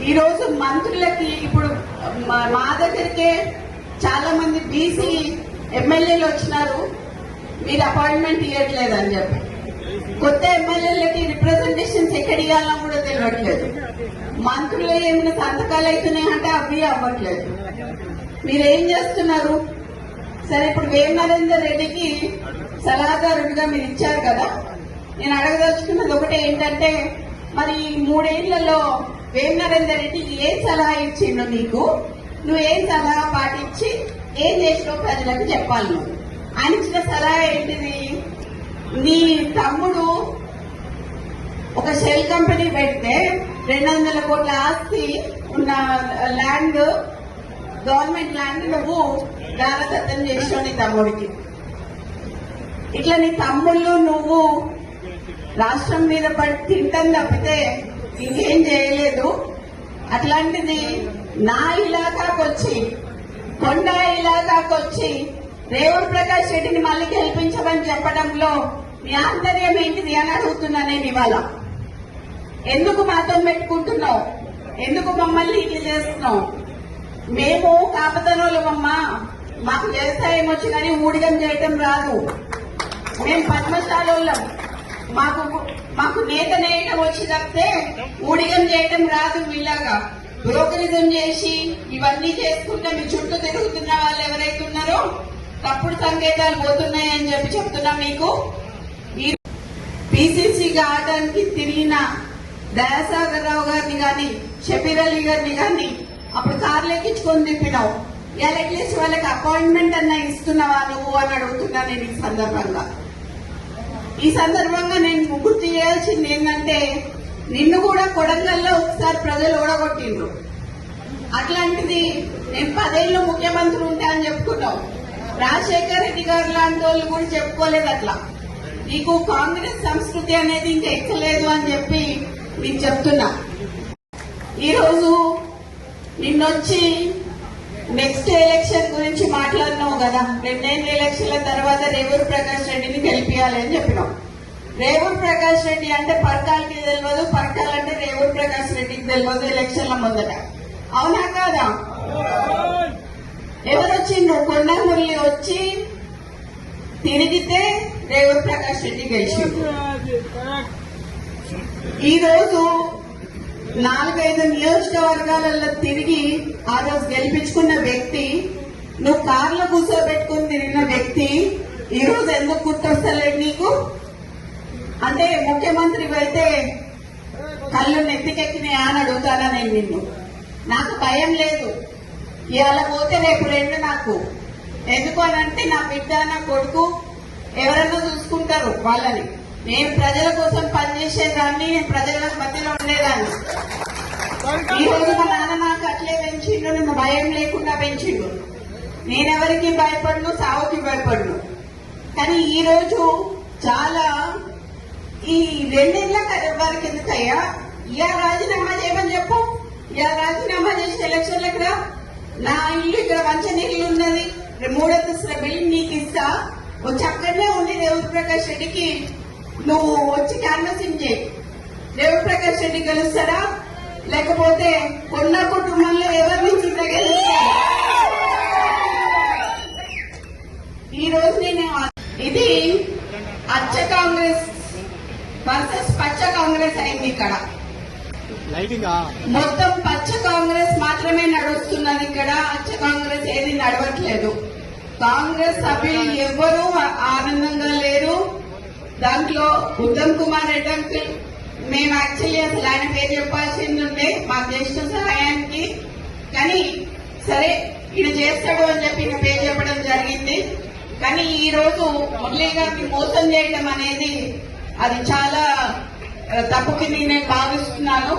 ఈ రోజు మంత్రులకి ఇప్పుడు మా దగ్గరికే చాలా మంది బీసీ ఎమ్మెల్యేలు వచ్చినారు, మీరు అపాయింట్మెంట్ ఇవ్వట్లేదు అని చెప్పి. కొత్త ఎమ్మెల్యేలకి రిప్రజెంటేషన్స్ ఎక్కడ ఇవ్వాలన్నా కూడా తెలియట్లేదు. మంత్రులు ఏమైనా సంతకాలు అవుతున్నాయంటే అవి అవ్వట్లేదు. మీరేం చేస్తున్నారు? సరే, ఇప్పుడు వేం నరేందర్ రెడ్డికి సలహాదారుడిగా మీరు ఇచ్చారు కదా, నేను అడగదలుచుకున్నది ఒకటే ఏంటంటే, మరి 3 ఏళ్లలో వేం నరేందర్ రెడ్డి ఏం సలహా ఇచ్చిండు నీకు? నువ్వేం సలహా పాటించి ఏం చేసినావు ప్రజలకు చెప్పాలి. నువ్వు ఆయన ఇచ్చిన సలహా ఏంటిది? నీ తమ్ముడు ఒక షెల్ కంపెనీ పెడితే 200 కోట్ల ఆస్తి ఉన్న ల్యాండ్, గవర్నమెంట్ ల్యాండ్ నువ్వు దారదత్తం చేసావు నీ తమ్ముడికి. ఇట్లా నీ తమ్ముళ్ళు నువ్వు రాష్ట్రం మీద పడి తింటాం తప్పితే ఇంకేం చేయలేదు. అట్లాంటిది నా ఇలాకాకు వచ్చి, కొండ ఇలాకాకు వచ్చి రేవంత్ ప్రకాష్ రెడ్డిని మళ్ళీ గెలిపించమని చెప్పడంలో మీ ఆంతర్యం ఏంటిది అని అడుగుతున్నా నేను ఇవాళ. ఎందుకు మాతో పెట్టుకుంటున్నావు? ఎందుకు మమ్మల్ని ఇట్లా చేస్తున్నావు? మేము కాపతనోళ్ళమమ్మా, మాకు వ్యవసాయం వచ్చి కానీ ఊడిగం చేయటం రాదు. మేము పద్మశాలోళ్ళం, మాకు నేత నేయటం వచ్చి తప్పితే ఊడిగం చేయటం రాదు. మీలాగా బ్రోకరిజం చేసి ఇవన్నీ చేసుకుంటే మీ చుట్టూ తిరుగుతున్న వాళ్ళు ఎవరైతే ఉన్నారో తప్పుడు సంకేతాలు పోతున్నాయని చెప్పి చెప్తున్నా మీకు. ఈ పిసిసి ఆడడానికి తిరిగిన దయాసాగర్ రావు గారిని గాని, షబీర్ అలీ గారిని గాని అప్పుడు కార్లు ఎక్కించుకొని తిప్పినావు. ఇలా అట్లీస్ట్ వాళ్ళకి అపాయింట్మెంట్ అన్నా ఇస్తున్నావా నువ్వు అని అడుగుతున్నా నేను ఈ సందర్భంగా నేను గుర్తు చేయాల్సింది ఏంటంటే, నిన్ను కూడా కొడంగల్లో ఒకసారి ప్రజలు ఓడగొట్టిండ్రు. అట్లాంటిది నేను 10 ఏళ్ళు ముఖ్యమంత్రి ఉంటా అని చెప్పుకున్నావు. రాజశేఖర్ రెడ్డి గారు లాంటి వాళ్ళు కూడా చెప్పుకోలేదు అట్లా. నీకు కాంగ్రెస్ సంస్కృతి అనేది ఇంకా ఎక్కలేదు అని చెప్పి నీకు చెప్తున్నా. ఈరోజు నిన్నొచ్చి నెక్స్ట్ ఎలక్షన్ గురించి మాట్లాడినావు కదా, 2 ఏళ్ల ఎలక్షన్ల తర్వాత రేవంత్ ప్రకాష్ రెడ్డిని గెలిపియాలి అని చెప్పినావు. రేవంత్ ప్రకాష్ రెడ్డి అంటే పరకాలకి తెలియదు, పరకాలంటే రేవంత్ ప్రకాష్ రెడ్డికి తెలియదు ఎలక్షన్ల ముందట. అవునా కాదా? ఎవరు వచ్చిండ్రు? కొండ మురళి వచ్చి తిరిగితే రేవంత్ ప్రకాష్ రెడ్డి గెలిచిండు. ఈ రోజు 4-5 నియోజకవర్గాలలో తిరిగి ఆ రోజు గెలిపించుకున్న వ్యక్తి, నువ్వు కార్లో కూర్చోబెట్టుకుని తిరిగిన వ్యక్తి ఈ రోజు ఎందుకు గుర్తొస్తలేదు నీకు? అంటే ముఖ్యమంత్రి అయితే కళ్ళు నెత్తికెక్కినాయా అని అడుగుతానా నేను నిన్ను? నాకు భయం లేదు. ఇవాళ పోతే రేపు 2 నాకు. ఎందుకు అనంటే నా బిడ్డ, నా కొడుకు ఎవరన్నా చూసుకుంటారు వాళ్ళని. నేను ప్రజల కోసం పనిచేసేదాన్ని, నేను ప్రజల మధ్యలో ఉండేదాన్ని. ఈ రోజు మా నాన్న నాకు అట్లే పెంచిండు, నన్ను భయం లేకుండా పెంచిండు. నేనెవరికి భయపడను, సావుకి భయపడను. కానీ ఈ రోజు చాలా ఈ 2 ఏళ్ల వారికి ఎందుకయ్యా ఇవాళ రాజీనామా చేయమని చెప్పు. ఇవాళ రాజీనామా చేసి ఎలక్షన్లకు రా. నా ఇల్లు ఇక్కడ మంచినీళ్ళు ఉన్నది, 3 అంతస్తుల బిల్డింగ్ నీకు ఇస్తా. వచ్చి అక్కడనే ఉండి రేవంత్ ప్రకాష్ రెడ్డికి నువ్వు వచ్చి క్యాన్వసింగ్ చేయి. రేవంత్ ప్రకాష్ రెడ్డి గెలుస్తాడా, లేకపోతే కొన్న కుటుంబంలో ఎవరి నుంచి గెలుస్తాడు? ఈ రోజు నేను ఇది అచ్చ కాంగ్రెస్ వర్సెస్ పచ్చ కాంగ్రెస్ అయింది. ఇక్కడ మొత్తం పచ్చ కాంగ్రెస్ మాత్రమే నడుస్తున్నది. ఇక్కడ అచ్చ కాంగ్రెస్ ఏది నడవట్లేదు. కాంగ్రెస్ సభ్యులు ఎవ్వరూ ఆనందంగా లేరు. దాంట్లో ఉత్తమ్ కుమార్ రెడ్డి అంకుల్, మేము యాక్చువల్లీ అసలు ఆయన పేరు చెప్పాల్సింది ఉండే మాకు చేసిన సహాయానికి, కానీ సరే ఈయన చేస్తాడు అని చెప్పి ఈయన పేరు చెప్పడం జరిగింది. కానీ ఈ రోజు మురళీ గారిని మోసం చేయడం అనేది అది చాలా తప్పు కింద నేను భావిస్తున్నాను.